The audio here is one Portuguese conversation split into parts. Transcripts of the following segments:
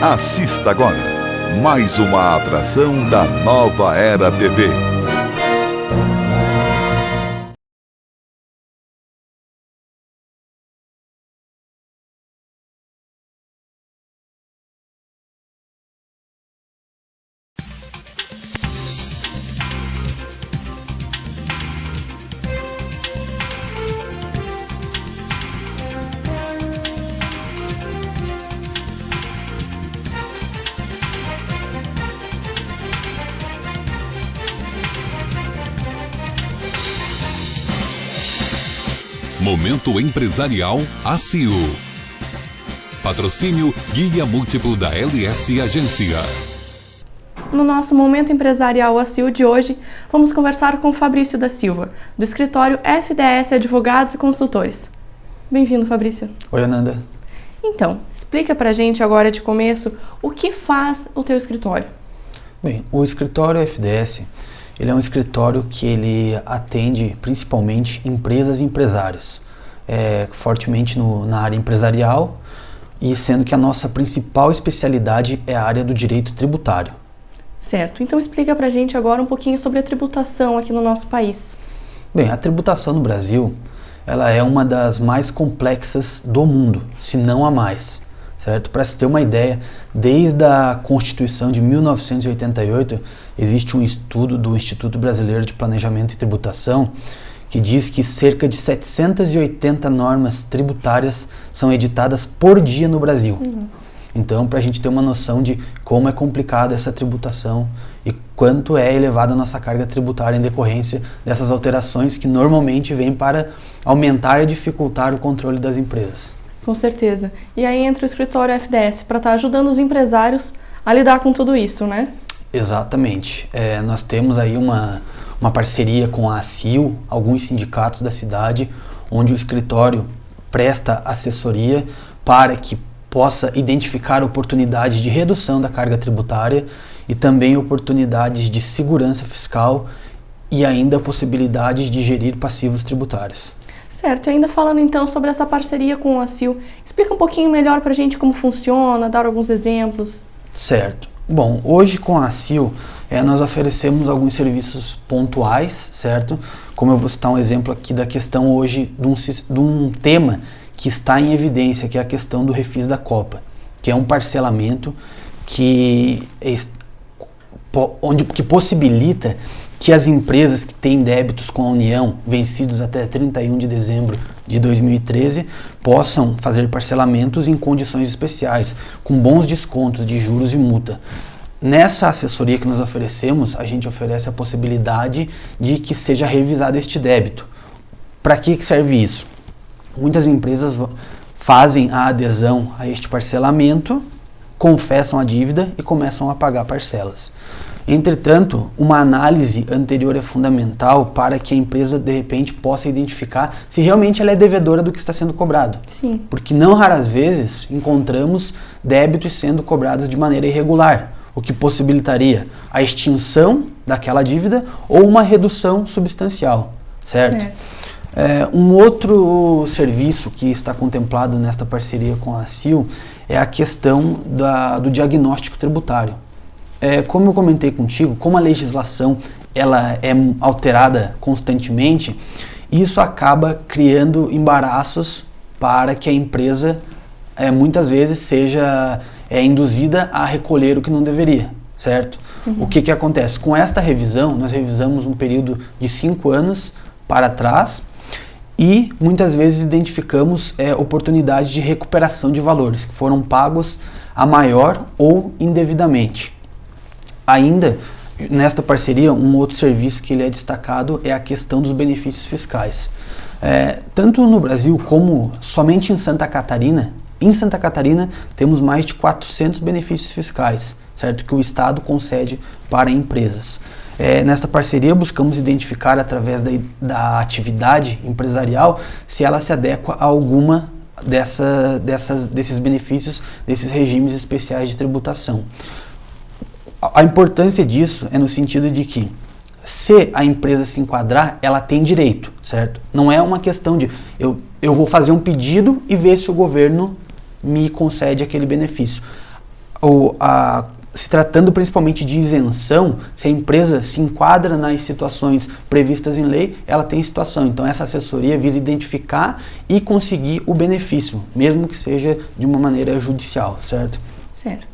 Assista agora mais uma atração da Nova Era TV. Momento Empresarial ACIO. Patrocínio Guia Múltiplo da LS Agência. No nosso Momento Empresarial ACIO de hoje, vamos conversar com Fabrício da Silva, do escritório FDS Advogados e Consultores. Bem-vindo, Fabrício. Oi, Ananda. Então, explica pra gente agora de começo o que faz o teu escritório. Bem, o escritório FDS, ele é um escritório que ele atende principalmente empresas e empresários, fortemente na área empresarial, e sendo que a nossa principal especialidade é a área do direito tributário. Certo, então explica pra gente agora um pouquinho sobre a tributação aqui no nosso país. Bem, a tributação no Brasil, ela é uma das mais complexas do mundo, se não a mais. Certo? Para se ter uma ideia, desde a Constituição de 1988, existe um estudo do Instituto Brasileiro de Planejamento e Tributação que diz que cerca de 780 normas tributárias são editadas por dia no Brasil. Então, para a gente ter uma noção de como é complicada essa tributação e quanto é elevada a nossa carga tributária em decorrência dessas alterações que normalmente vêm para aumentar e dificultar o controle das empresas. Com certeza. E aí entra o escritório FDS para estar ajudando os empresários a lidar com tudo isso, né? Exatamente. Nós temos aí uma parceria com a ACIO, alguns sindicatos da cidade, onde o escritório presta assessoria para que possa identificar oportunidades de redução da carga tributária e também oportunidades de segurança fiscal e ainda possibilidades de gerir passivos tributários. Certo, e ainda falando então sobre essa parceria com a ACIO, explica um pouquinho melhor pra gente como funciona, dar alguns exemplos. Certo. Bom, hoje com a ACIO nós oferecemos alguns serviços pontuais, certo? Como eu vou citar um exemplo aqui da questão hoje de um tema que está em evidência, que é a questão do refis da Copa, que é um parcelamento que possibilita que as empresas que têm débitos com a União vencidos até 31 de dezembro de 2013 possam fazer parcelamentos em condições especiais, com bons descontos de juros e multa. Nessa assessoria que nós oferecemos, a gente oferece a possibilidade de que seja revisado este débito. Para que serve isso? Muitas empresas fazem a adesão a este parcelamento, confessam a dívida e começam a pagar parcelas. Entretanto, uma análise anterior é fundamental para que a empresa, de repente, possa identificar se realmente ela é devedora do que está sendo cobrado. Sim. Porque não raras vezes encontramos débitos sendo cobrados de maneira irregular, o que possibilitaria a extinção daquela dívida ou uma redução substancial, certo? Um outro serviço que está contemplado nesta parceria com a ACIO é a questão do diagnóstico tributário. Como eu comentei contigo, como a legislação ela é alterada constantemente, isso acaba criando embaraços para que a empresa muitas vezes seja induzida a recolher o que não deveria, certo? O que acontece? Com esta revisão, nós revisamos um período de 5 anos para trás e muitas vezes identificamos oportunidades de recuperação de valores que foram pagos a maior ou indevidamente. Ainda, nesta parceria, um outro serviço que ele é destacado é a questão dos benefícios fiscais. Tanto no Brasil como somente em Santa Catarina, temos mais de 400 benefícios fiscais, certo? Que o Estado concede para empresas. Nesta parceria, buscamos identificar, através da atividade empresarial, se ela se adequa a alguma desses benefícios, desses regimes especiais de tributação. A importância disso é no sentido de que, se a empresa se enquadrar, ela tem direito, certo? Não é uma questão de eu vou fazer um pedido e ver se o governo me concede aquele benefício. se tratando principalmente de isenção, se a empresa se enquadra nas situações previstas em lei, ela tem situação. Então essa assessoria visa identificar e conseguir o benefício, mesmo que seja de uma maneira judicial, certo? Certo.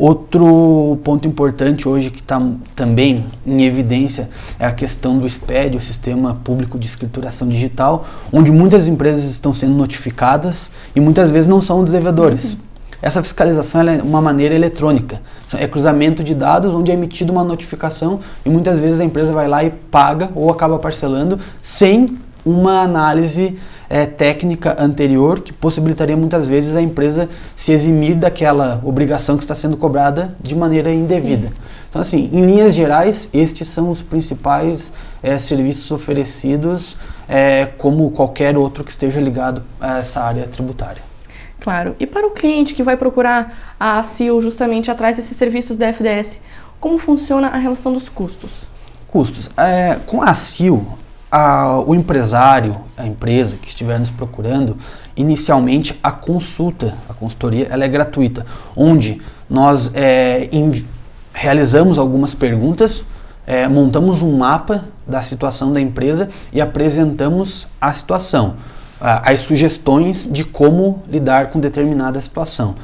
Outro ponto importante hoje que está também em evidência é a questão do SPED, o Sistema Público de Escrituração Digital, onde muitas empresas estão sendo notificadas e muitas vezes não são os devedores. Essa fiscalização ela é uma maneira eletrônica, é cruzamento de dados onde é emitida uma notificação e muitas vezes a empresa vai lá e paga ou acaba parcelando sem uma análise técnica anterior que possibilitaria muitas vezes a empresa se eximir daquela obrigação que está sendo cobrada de maneira indevida. Então assim, em linhas gerais, estes são os principais serviços oferecidos como qualquer outro que esteja ligado a essa área tributária. Claro. E para o cliente que vai procurar a ACIL justamente atrás desses serviços da FDS, como funciona a relação dos custos? Custos. Com a ACIL, o empresário, a empresa que estiver nos procurando, inicialmente a consultoria, ela é gratuita, onde nós realizamos algumas perguntas, montamos um mapa da situação da empresa e apresentamos a situação. As sugestões de como lidar com determinada situação.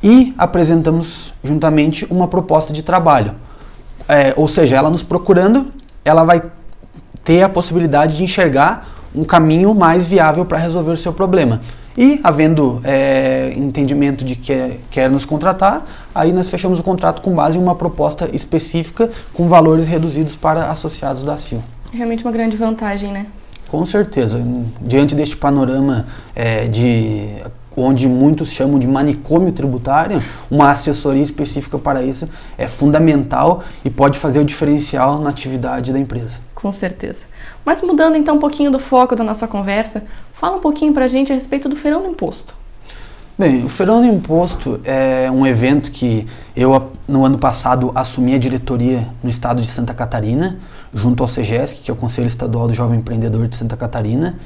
E apresentamos juntamente uma proposta de trabalho. Ou seja, ela nos procurando, ela vai ter a possibilidade de enxergar um caminho mais viável para resolver o seu problema. E, havendo entendimento de que quer nos contratar, aí nós fechamos o contrato com base em uma proposta específica com valores reduzidos para associados da ACIL. Realmente uma grande vantagem, né? Com certeza. Diante deste panorama onde muitos chamam de manicômio tributário, uma assessoria específica para isso é fundamental e pode fazer o diferencial na atividade da empresa. Com certeza. Mas mudando então um pouquinho do foco da nossa conversa, fala um pouquinho para a gente a respeito do Feirão do Imposto. Bem, o Feirão do Imposto é um evento que eu, no ano passado, assumi a diretoria no estado de Santa Catarina, junto ao CEGESC, que é o Conselho Estadual do Jovem Empreendedor de Santa Catarina,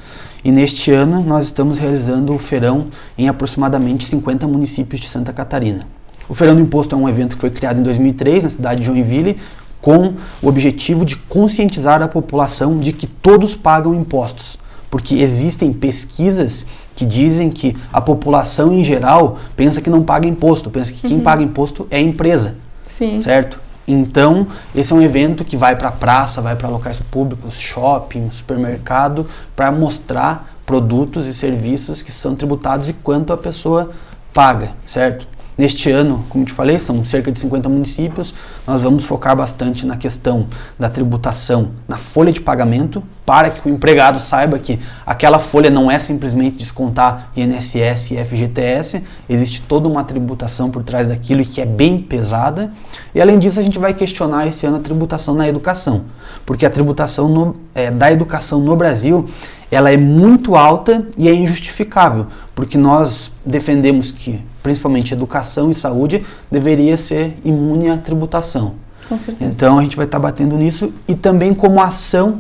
e neste ano nós estamos realizando o feirão em aproximadamente 50 municípios de Santa Catarina. O Feirão do Imposto é um evento que foi criado em 2003 na cidade de Joinville, com o objetivo de conscientizar a população de que todos pagam impostos, porque existem pesquisas que dizem que a população em geral pensa que não paga imposto, pensa que quem paga imposto é a empresa, Sim. certo? Então, esse é um evento que vai para a praça, vai para locais públicos, shopping, supermercado, para mostrar produtos e serviços que são tributados e quanto a pessoa paga, certo? Neste ano, como te falei, são cerca de 50 municípios, nós vamos focar bastante na questão da tributação na folha de pagamento, para que o empregado saiba que aquela folha não é simplesmente descontar INSS e FGTS, existe toda uma tributação por trás daquilo e que é bem pesada. E além disso, a gente vai questionar esse ano a tributação na educação, porque a tributação da educação no Brasil, ela é muito alta e é injustificável, porque nós defendemos que, principalmente educação e saúde, deveria ser imune à tributação. Com certeza. Então a gente vai estar batendo nisso e também como ação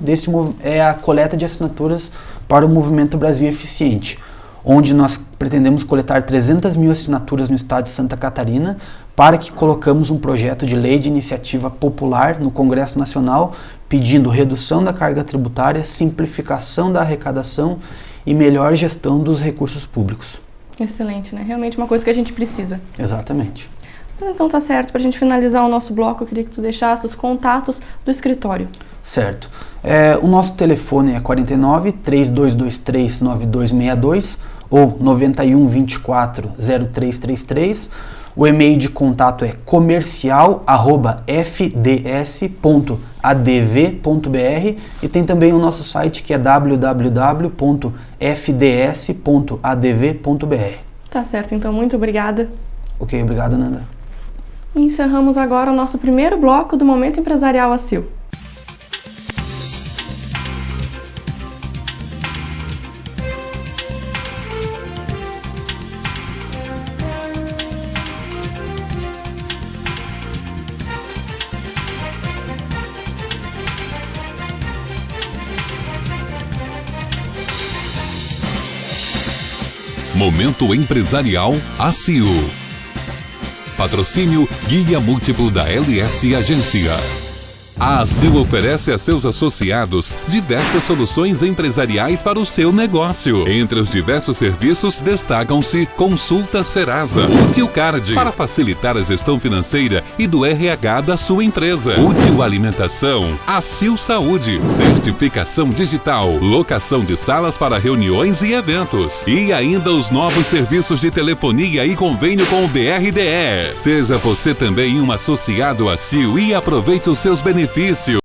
é a coleta de assinaturas para o Movimento Brasil Eficiente, onde nós pretendemos coletar 300 mil assinaturas no estado de Santa Catarina para que colocamos um projeto de lei de iniciativa popular no Congresso Nacional pedindo redução da carga tributária, simplificação da arrecadação e melhor gestão dos recursos públicos. Excelente, né? Realmente uma coisa que a gente precisa. Exatamente. Então tá certo, para a gente finalizar o nosso bloco, eu queria que tu deixasse os contatos do escritório. Certo. O nosso telefone é 49 3223 9262 ou 91 24 0333. O e-mail de contato é comercial@fds.adv.br e tem também o nosso site que é www.fds.adv.br. Tá certo, então muito obrigada. Ok, obrigado, Nanda. E encerramos agora o nosso primeiro bloco do Momento Empresarial ACIL. Momento Empresarial ACIL. Patrocínio Guia Múltiplo da LS Agência. A ACIL oferece a seus associados diversas soluções empresariais para o seu negócio. Entre os diversos serviços destacam-se Consulta Serasa, Útil Card, para facilitar a gestão financeira e do RH da sua empresa. Útil Alimentação, ACIL Saúde, Certificação Digital, locação de salas para reuniões e eventos. E ainda os novos serviços de telefonia e convênio com o BRDE. Seja você também um associado ACIL e aproveite os seus benefícios.